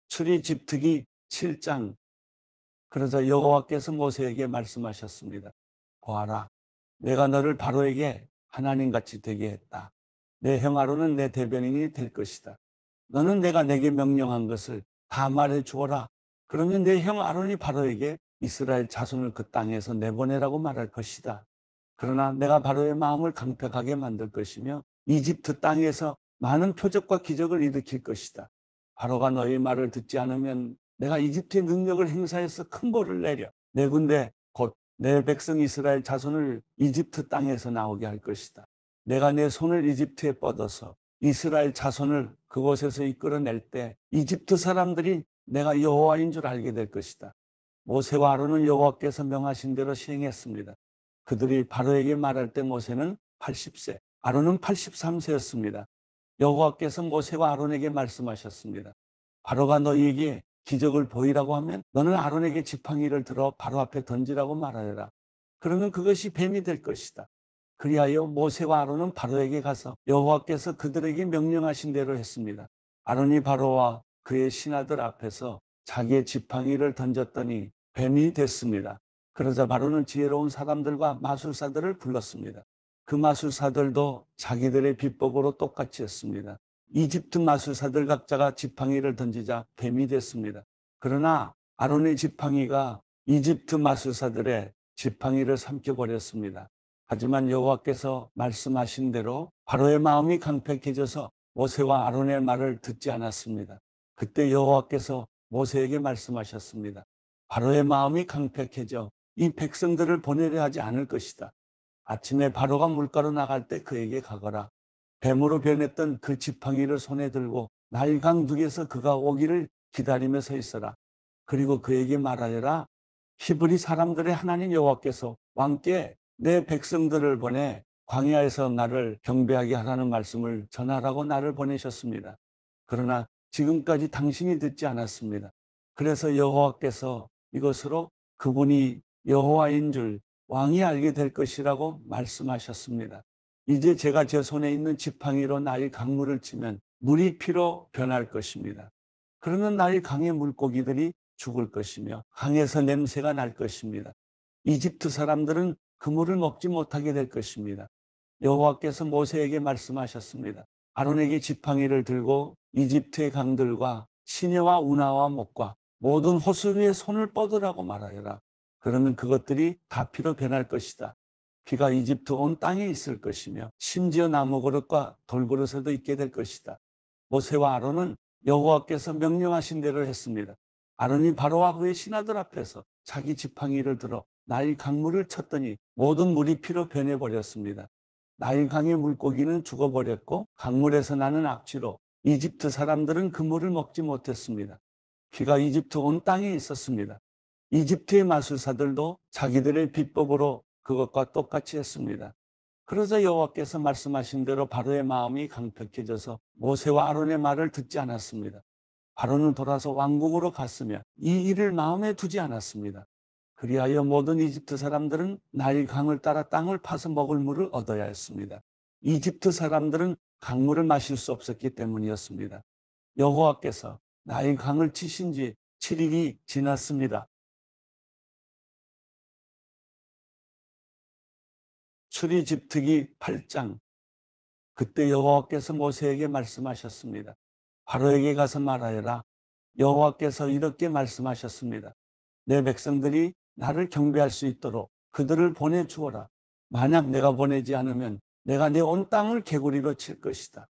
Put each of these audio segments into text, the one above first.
출애굽기 7장. 그러자 여호와께서 모세에게 말씀하셨습니다. 보아라, 내가 너를 바로에게 하나님같이 되게 했다. 내 형 아론은 내 대변인이 될 것이다. 너는 내가 내게 명령한 것을 다 말해 주어라. 그러면 내 형 아론이 바로에게 이스라엘 자손을 그 땅에서 내보내라고 말할 것이다. 그러나 내가 바로의 마음을 강팍하게 만들 것이며 이집트 땅에서 많은 표적과 기적을 일으킬 것이다. 바로가 너희 말을 듣지 않으면 내가 이집트의 능력을 행사해서 큰 벌을 내려 내 군대 곧 내 백성 이스라엘 자손을 이집트 땅에서 나오게 할 것이다. 내가 내 손을 이집트에 뻗어서 이스라엘 자손을 그곳에서 이끌어낼 때 이집트 사람들이 내가 여호와인 줄 알게 될 것이다. 모세와 아론은 여호와께서 명하신 대로 시행했습니다. 그들이 바로에게 말할 때 모세는 80세, 아론은 83세였습니다. 여호와께서 모세와 아론에게 말씀하셨습니다. 바로가 너희에게 기적을 보이라고 하면 너는 아론에게 지팡이를 들어 바로 앞에 던지라고 말하여라. 그러면 그것이 뱀이 될 것이다. 그리하여 모세와 아론은 바로에게 가서 여호와께서 그들에게 명령하신 대로 했습니다. 아론이 바로와 그의 신하들 앞에서 자기의 지팡이를 던졌더니 뱀이 됐습니다. 그러자 바로는 지혜로운 사람들과 마술사들을 불렀습니다. 그 마술사들도 자기들의 비법으로 똑같이 했습니다. 이집트 마술사들 각자가 지팡이를 던지자 뱀이 됐습니다. 그러나 아론의 지팡이가 이집트 마술사들의 지팡이를 삼켜버렸습니다. 하지만 여호와께서 말씀하신 대로 바로의 마음이 강팍해져서 모세와 아론의 말을 듣지 않았습니다. 그때 여호와께서 모세에게 말씀하셨습니다. 바로의 마음이 강팍해져 이 백성들을 보내려 하지 않을 것이다. 아침에 바로가 물가로 나갈 때 그에게 가거라. 뱀으로 변했던 그 지팡이를 손에 들고 나일 강 둑에서 그가 오기를 기다리며 서 있어라. 그리고 그에게 말하여라. 히브리 사람들의 하나님 여호와께서 왕께 내 백성들을 보내 광야에서 나를 경배하게 하라는 말씀을 전하라고 나를 보내셨습니다. 그러나 지금까지 당신이 듣지 않았습니다. 그래서 여호와께서 이것으로 그분이 여호와인 줄 왕이 알게 될 것이라고 말씀하셨습니다. 이제 제가 제 손에 있는 지팡이로 나일 강물을 치면 물이 피로 변할 것입니다. 그러면 나일 강의 물고기들이 죽을 것이며 강에서 냄새가 날 것입니다. 이집트 사람들은 그 물을 먹지 못하게 될 것입니다. 여호와께서 모세에게 말씀하셨습니다. 아론에게 지팡이를 들고 이집트의 강들과 시내와 운하와 목과 모든 호수 위에 손을 뻗으라고 말하여라. 그러면 그것들이 다 피로 변할 것이다. 피가 이집트 온 땅에 있을 것이며 심지어 나무 그릇과 돌그릇에도 있게 될 것이다. 모세와 아론은 여호와께서 명령하신 대로 했습니다. 아론이 바로와 그의 신하들 앞에서 자기 지팡이를 들어 나일 강물을 쳤더니 모든 물이 피로 변해버렸습니다. 나일 강의 물고기는 죽어버렸고 강물에서 나는 악취로 이집트 사람들은 그 물을 먹지 못했습니다. 피가 이집트 온 땅에 있었습니다. 이집트의 마술사들도 자기들의 비법으로 그것과 똑같이 했습니다. 그러자 여호와께서 말씀하신 대로 바로의 마음이 강팍해져서 모세와 아론의 말을 듣지 않았습니다. 바로는 돌아서 왕궁으로 갔으며 이 일을 마음에 두지 않았습니다. 그리하여 모든 이집트 사람들은 나일 강을 따라 땅을 파서 먹을 물을 얻어야 했습니다. 이집트 사람들은 강물을 마실 수 없었기 때문이었습니다. 여호와께서 나일 강을 치신 지 7일이 지났습니다. 출애굽기 8장. 그때 여호와께서 모세에게 말씀하셨습니다. 바로에게 가서 말하여라. 여호와께서 이렇게 말씀하셨습니다. 내 백성들이 나를 경배할 수 있도록 그들을 보내주어라. 만약 내가 보내지 않으면 내가 내 온 땅을 개구리로 칠 것이다.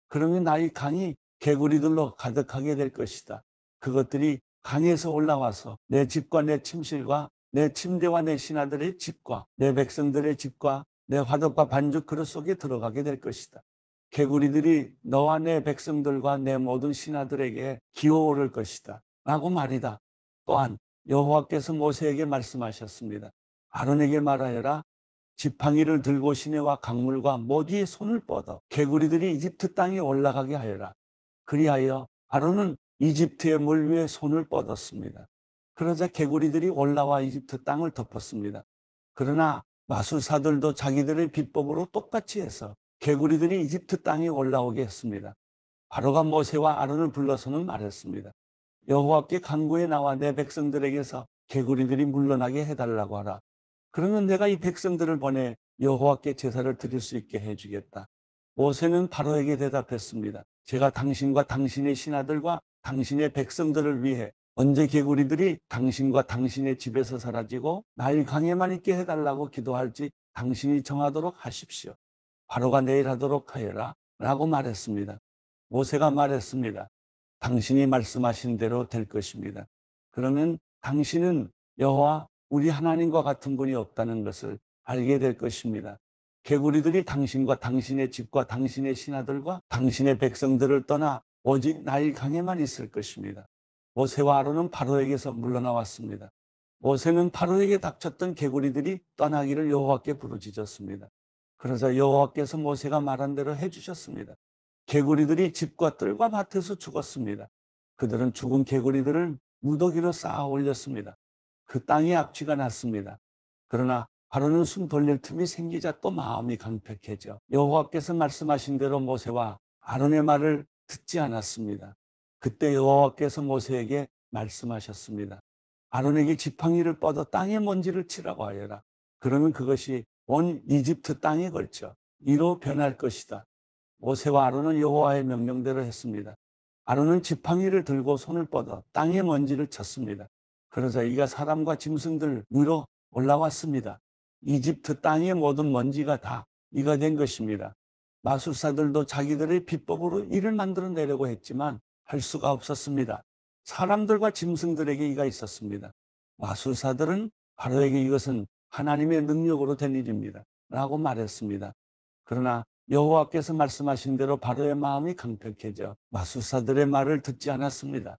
그러면 나의 강이 개구리들로 가득하게 될 것이다. 그것들이 강에서 올라와서 내 집과 내 침실과 내 침대와 내 신하들의 집과 내 백성들의 집과 내 화덕과 반죽 그릇 속에 들어가게 될 것이다. 개구리들이 너와 내 백성들과 내 모든 신하들에게 기어오를 것이다. 라고 말이다. 또한 여호와께서 모세에게 말씀하셨습니다. 아론에게 말하여라. 지팡이를 들고 시내와 강물과 모기의 손을 뻗어 개구리들이 이집트 땅에 올라가게 하여라. 그리하여 아론은 이집트의 물 위에 손을 뻗었습니다. 그러자 개구리들이 올라와 이집트 땅을 덮었습니다. 그러나 마술사들도 자기들의 비법으로 똑같이 해서 개구리들이 이집트 땅에 올라오게 했습니다. 바로가 모세와 아론을 불러서는 말했습니다. 여호와께 간구해 나와 내 백성들에게서 개구리들이 물러나게 해달라고 하라. 그러면 내가 이 백성들을 보내 여호와께 제사를 드릴 수 있게 해주겠다. 모세는 바로에게 대답했습니다. 제가 당신과 당신의 신하들과 당신의 백성들을 위해 언제 개구리들이 당신과 당신의 집에서 사라지고 나일 강에만 있게 해달라고 기도할지 당신이 정하도록 하십시오. 바로가 내일 하도록 하여라 라고 말했습니다. 모세가 말했습니다. 당신이 말씀하신 대로 될 것입니다. 그러면 당신은 여호와 우리 하나님과 같은 분이 없다는 것을 알게 될 것입니다. 개구리들이 당신과 당신의 집과 당신의 신하들과 당신의 백성들을 떠나 오직 나일 강에만 있을 것입니다. 모세와 아론은 바로에게서 물러나왔습니다. 모세는 바로에게 닥쳤던 개구리들이 떠나기를 여호와께 부르짖었습니다. 그러자 여호와께서 모세가 말한 대로 해주셨습니다. 개구리들이 집과 뜰과 밭에서 죽었습니다. 그들은 죽은 개구리들을 무더기로 쌓아 올렸습니다. 그 땅에 악취가 났습니다. 그러나 바로는 숨 돌릴 틈이 생기자 또 마음이 강팍해져 여호와께서 말씀하신 대로 모세와 아론의 말을 듣지 않았습니다. 그때 여호와께서 모세에게 말씀하셨습니다. 아론에게 지팡이를 뻗어 땅에 먼지를 치라고 하여라. 그러면 그것이 온 이집트 땅에 걸쳐 이로 변할 것이다. 모세와 아론은 여호와의 명령대로 했습니다. 아론은 지팡이를 들고 손을 뻗어 땅에 먼지를 쳤습니다. 그러자 이가 사람과 짐승들 위로 올라왔습니다. 이집트 땅의 모든 먼지가 다 이가 된 것입니다. 마술사들도 자기들의 비법으로 이를 만들어내려고 했지만 할 수가 없었습니다. 사람들과 짐승들에게 이가 있었습니다. 마술사들은 바로에게 이것은 하나님의 능력으로 된 일입니다. 라고 말했습니다. 그러나 여호와께서 말씀하신 대로 바로의 마음이 강팍해져 마술사들의 말을 듣지 않았습니다.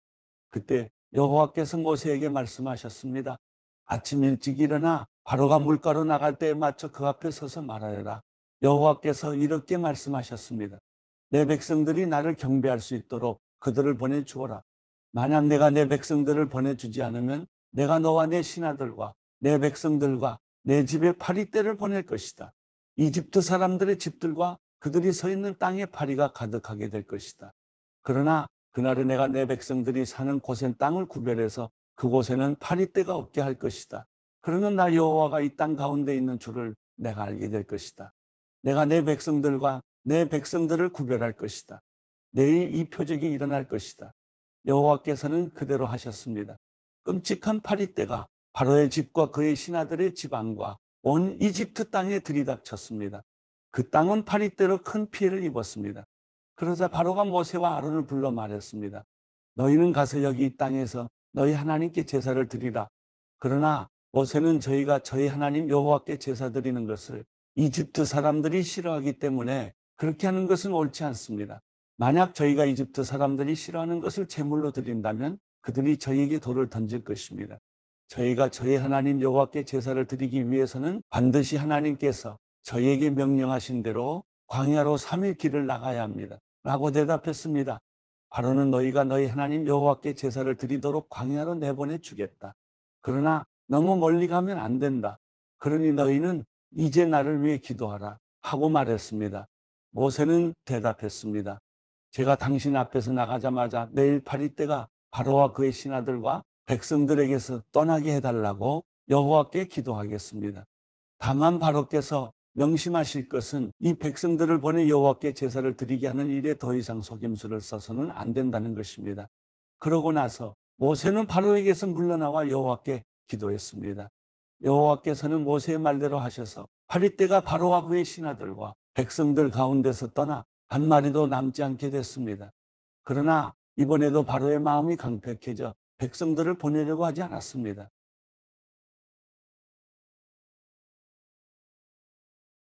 그때 여호와께서 모세에게 말씀하셨습니다. 아침 일찍 일어나 바로가 물가로 나갈 때에 맞춰 그 앞에 서서 말하여라. 여호와께서 이렇게 말씀하셨습니다. 내 백성들이 나를 경배할 수 있도록 그들을 보내주어라. 만약 내가 내 백성들을 보내주지 않으면 내가 너와 내 신하들과 내 백성들과 내 집에 파리떼를 보낼 것이다. 이집트 사람들의 집들과 그들이 서 있는 땅에 파리가 가득하게 될 것이다. 그러나 그날에 내가 내 백성들이 사는 곳엔 땅을 구별해서 그곳에는 파리떼가 없게 할 것이다. 그러면 나 여호와가 이 땅 가운데 있는 줄을 내가 알게 될 것이다. 내가 내 백성들과 내 백성들을 구별할 것이다. 내일 이 표적이 일어날 것이다. 여호와께서는 그대로 하셨습니다. 끔찍한 파리떼가 바로의 집과 그의 신하들의 집안과 온 이집트 땅에 들이닥쳤습니다. 그 땅은 파리떼로 큰 피해를 입었습니다. 그러자 바로가 모세와 아론을 불러 말했습니다. 너희는 가서 여기 이 땅에서 너희 하나님께 제사를 드리라. 그러나 모세는 저희가 저희 하나님 여호와께 제사 드리는 것을 이집트 사람들이 싫어하기 때문에 그렇게 하는 것은 옳지 않습니다. 만약 저희가 이집트 사람들이 싫어하는 것을 제물로 드린다면 그들이 저희에게 돌을 던질 것입니다. 저희가 저희 하나님 여호와께 제사를 드리기 위해서는 반드시 하나님께서 저희에게 명령하신 대로 광야로 3일 길을 나가야 합니다. 라고 대답했습니다. 바로는 너희가 너희 하나님 여호와께 제사를 드리도록 광야로 내보내 주겠다. 그러나 너무 멀리 가면 안 된다. 그러니 너희는 이제 나를 위해 기도하라 하고 말했습니다. 모세는 대답했습니다. 제가 당신 앞에서 나가자마자 내일 파리떼가 바로와 그의 신하들과 백성들에게서 떠나게 해달라고 여호와께 기도하겠습니다. 다만 바로께서 명심하실 것은 이 백성들을 보내 여호와께 제사를 드리게 하는 일에 더 이상 속임수를 써서는 안 된다는 것입니다. 그러고 나서 모세는 바로에게서 물러나와 여호와께 기도했습니다. 여호와께서는 모세의 말대로 하셔서 파리떼가 바로와 그의 신하들과 백성들 가운데서 떠나 한 마리도 남지 않게 됐습니다. 그러나 이번에도 바로의 마음이 강팍해져 백성들을 보내려고 하지 않았습니다.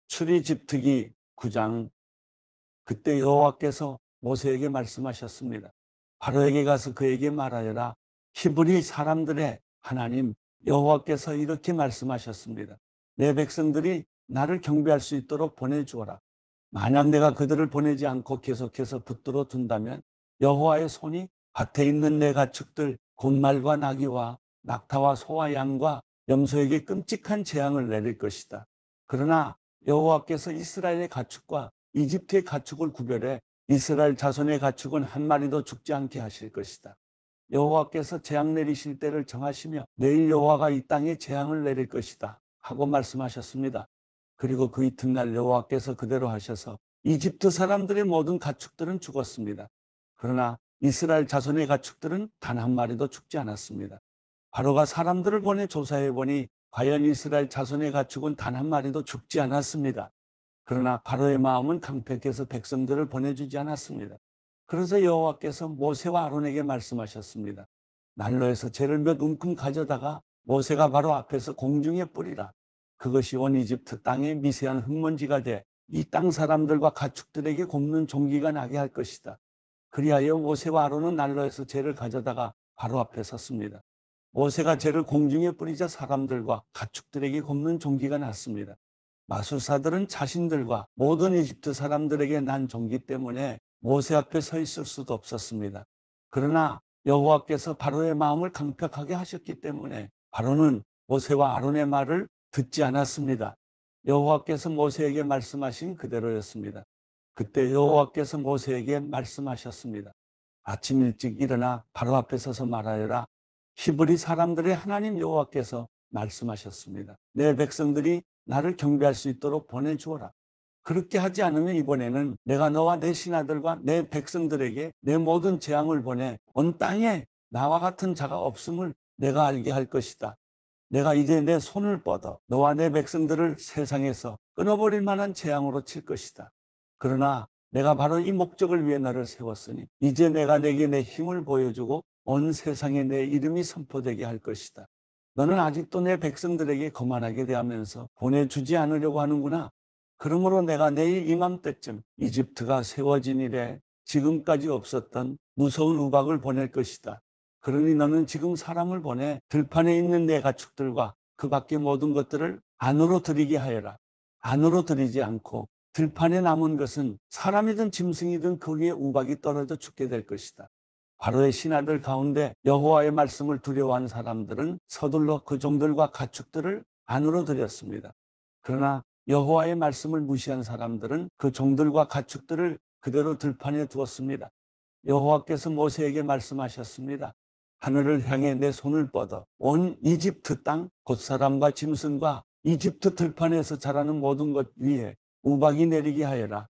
출애굽기 9장. 그때 여호와께서 모세에게 말씀하셨습니다. 바로에게 가서 그에게 말하여라. 히브리 사람들의 하나님 여호와께서 이렇게 말씀하셨습니다. 내 백성들이 나를 경배할 수 있도록 보내주어라. 만약 내가 그들을 보내지 않고 계속해서 붙들어 둔다면 여호와의 손이 밭에 있는 내 가축들 곤말과 나귀와 낙타와 소와 양과 염소에게 끔찍한 재앙을 내릴 것이다. 그러나 여호와께서 이스라엘의 가축과 이집트의 가축을 구별해 이스라엘 자손의 가축은 한 마리도 죽지 않게 하실 것이다. 여호와께서 재앙 내리실 때를 정하시며 내일 여호와가 이 땅에 재앙을 내릴 것이다 하고 말씀하셨습니다. 그리고 그 이튿날 여호와께서 그대로 하셔서 이집트 사람들의 모든 가축들은 죽었습니다. 그러나 이스라엘 자손의 가축들은 단 한 마리도 죽지 않았습니다. 바로가 사람들을 보내 조사해 보니 과연 이스라엘 자손의 가축은 단 한 마리도 죽지 않았습니다. 그러나 바로의 마음은 강팍해서 백성들을 보내주지 않았습니다. 그래서 여호와께서 모세와 아론에게 말씀하셨습니다. 난로에서 재를 몇 움큼 가져다가 모세가 바로 앞에서 공중에 뿌리라. 그것이 온 이집트 땅에 미세한 흙먼지가 돼 이 땅 사람들과 가축들에게 곱는 종기가 나게 할 것이다. 그리하여 모세와 아론은 난로에서 재를 가져다가 바로 앞에 섰습니다. 모세가 재를 공중에 뿌리자 사람들과 가축들에게 곱는 종기가 났습니다. 마술사들은 자신들과 모든 이집트 사람들에게 난 종기 때문에 모세 앞에 서 있을 수도 없었습니다. 그러나 여호와께서 바로의 마음을 강팍하게 하셨기 때문에 바로는 모세와 아론의 말을 듣지 않았습니다. 여호와께서 모세에게 말씀하신 그대로였습니다. 그때 여호와께서 모세에게 말씀하셨습니다. 아침 일찍 일어나 바로 앞에 서서 말하여라. 히브리 사람들의 하나님 여호와께서 말씀하셨습니다. 내 백성들이 나를 경배할 수 있도록 보내주어라. 그렇게 하지 않으면 이번에는 내가 너와 내 신하들과 내 백성들에게 내 모든 재앙을 보내 온 땅에 나와 같은 자가 없음을 내가 알게 할 것이다. 내가 이제 내 손을 뻗어 너와 내 백성들을 세상에서 끊어버릴 만한 재앙으로 칠 것이다. 그러나 내가 바로 이 목적을 위해 너를 세웠으니 이제 내가 내게 내 힘을 보여주고 온 세상에 내 이름이 선포되게 할 것이다. 너는 아직도 내 백성들에게 거만하게 대하면서 보내주지 않으려고 하는구나. 그러므로 내가 내일 이맘때쯤 이집트가 세워진 이래 지금까지 없었던 무서운 우박을 보낼 것이다. 그러니 너는 지금 사람을 보내 들판에 있는 내 가축들과 그 밖의 모든 것들을 안으로 들이게 하여라. 안으로 들이지 않고 들판에 남은 것은 사람이든 짐승이든 그 위에 우박이 떨어져 죽게 될 것이다. 바로의 신하들 가운데 여호와의 말씀을 두려워한 사람들은 서둘러 그 종들과 가축들을 안으로 들였습니다. 그러나 여호와의 말씀을 무시한 사람들은 그 종들과 가축들을 그대로 들판에 두었습니다. 여호와께서 모세에게 말씀하셨습니다. 하늘을 향해 내 손을 뻗어 온 이집트 땅 곧 사람과 짐승과 이집트 들판에서 자라는 모든 것 위에 우박이 내리게 하여라.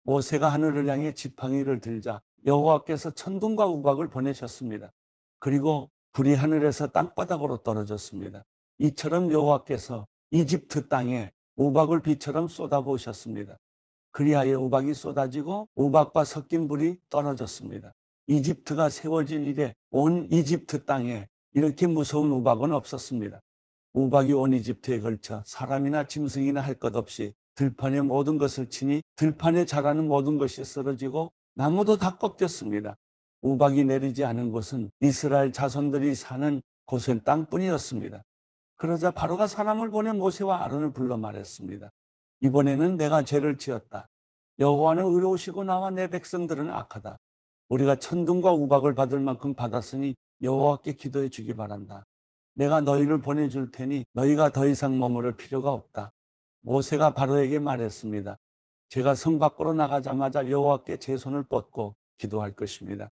모세가 하늘을 향해 지팡이를 들자 여호와께서 천둥과 우박을 보내셨습니다. 그리고 불이 하늘에서 땅바닥으로 떨어졌습니다. 이처럼 여호와께서 이집트 땅에 우박을 비처럼 쏟아부으셨습니다. 그리하여 우박이 쏟아지고 우박과 섞인 불이 떨어졌습니다. 이집트가 세워진 이래 온 이집트 땅에 이렇게 무서운 우박은 없었습니다. 우박이 온 이집트에 걸쳐 사람이나 짐승이나 할 것 없이 들판의 모든 것을 치니 들판에 자라는 모든 것이 쓰러지고 나무도 다 꺾였습니다. 우박이 내리지 않은 곳은 이스라엘 자손들이 사는 고센 땅뿐이었습니다. 그러자 바로가 사람을 보내 모세와 아론을 불러 말했습니다. 이번에는 내가 죄를 지었다. 여호와는 의로우시고 나와 내 백성들은 악하다. 우리가 천둥과 우박을 받을 만큼 받았으니 여호와께 기도해 주기 바란다. 내가 너희를 보내줄 테니 너희가 더 이상 머무를 필요가 없다. 모세가 바로에게 말했습니다. 제가 성 밖으로 나가자마자 여호와께 제 손을 뻗고 기도할 것입니다.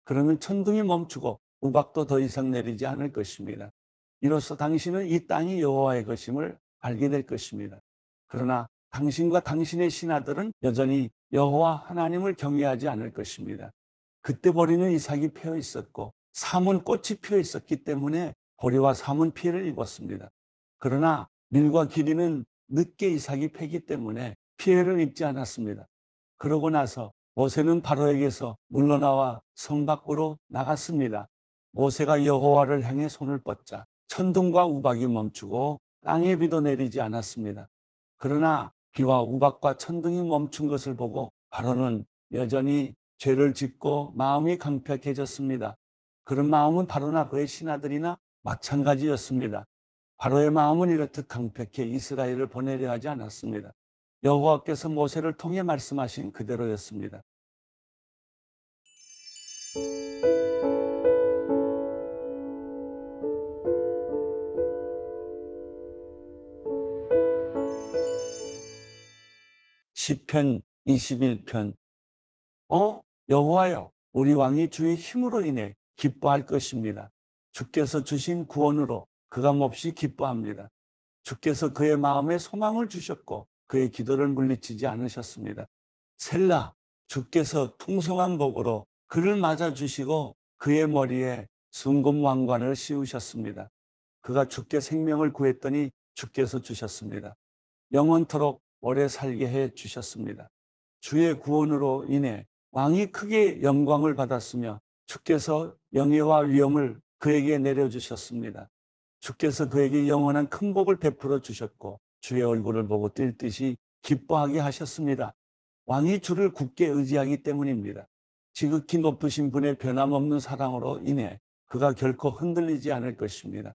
그러면 천둥이 멈추고 우박도 더 이상 내리지 않을 것입니다. 이로써 당신은 이 땅이 여호와의 것임을 알게 될 것입니다. 그러나 당신과 당신의 신하들은 여전히 여호와 하나님을 경외하지 않을 것입니다. 그때 보리는 이삭이 피어 있었고 사문 꽃이 피어 있었기 때문에 보리와 사문 피해를 입었습니다. 그러나 밀과 기리는 늦게 이삭이 패기 때문에 피해를 입지 않았습니다. 그러고 나서 모세는 바로에게서 물러나와 성 밖으로 나갔습니다. 모세가 여호와를 향해 손을 뻗자 천둥과 우박이 멈추고 땅에 비도 내리지 않았습니다. 그러나 비와 우박과 천둥이 멈춘 것을 보고 바로는 여전히 죄를 짓고 마음이 강팍해졌습니다. 그런 마음은 바로나 그의 신하들이나 마찬가지였습니다. 바로의 마음은 이렇듯 강팍해 이스라엘을 보내려 하지 않았습니다. 여호와께서 모세를 통해 말씀하신 그대로였습니다. 시편 21편. 여호와여, 우리 왕이 주의 힘으로 인해 기뻐할 것입니다. 주께서 주신 구원으로 그가 몹시 기뻐합니다. 주께서 그의 마음에 소망을 주셨고 그의 기도를 물리치지 않으셨습니다. 셀라, 주께서 풍성한 복으로 그를 맞아주시고 그의 머리에 순금 왕관을 씌우셨습니다. 그가 주께 생명을 구했더니 주께서 주셨습니다. 영원토록 오래 살게 해 주셨습니다. 주의 구원으로 인해 왕이 크게 영광을 받았으며 주께서 영예와 위엄을 그에게 내려주셨습니다. 주께서 그에게 영원한 큰 복을 베풀어 주셨고 주의 얼굴을 보고 뛸 듯이 기뻐하게 하셨습니다. 왕이 주를 굳게 의지하기 때문입니다. 지극히 높으신 분의 변함없는 사랑으로 인해 그가 결코 흔들리지 않을 것입니다.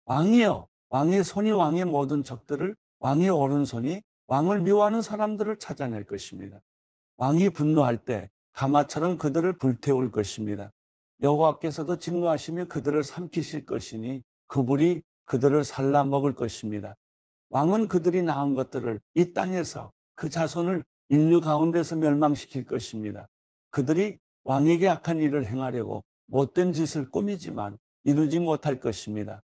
왕이여, 왕의 손이 왕의 모든 적들을, 왕의 오른손이 왕을 미워하는 사람들을 찾아낼 것입니다. 왕이 분노할 때 가마처럼 그들을 불태울 것입니다. 여호와께서도 진노하시며 그들을 삼키실 것이니 그 불이 그들을 살라 먹을 것입니다. 왕은 그들이 낳은 것들을 이 땅에서 그 자손을 인류 가운데서 멸망시킬 것입니다. 그들이 왕에게 악한 일을 행하려고 못된 짓을 꾸미지만 이루지 못할 것입니다.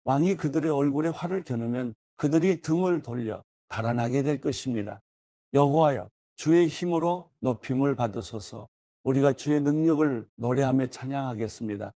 왕이 그들의 얼굴에 활을 겨누면 그들이 등을 돌려 달아나게 될 것입니다. 여호와여, 주의 힘으로 높임을 받으소서. 우리가 주의 능력을 노래하며 찬양하겠습니다.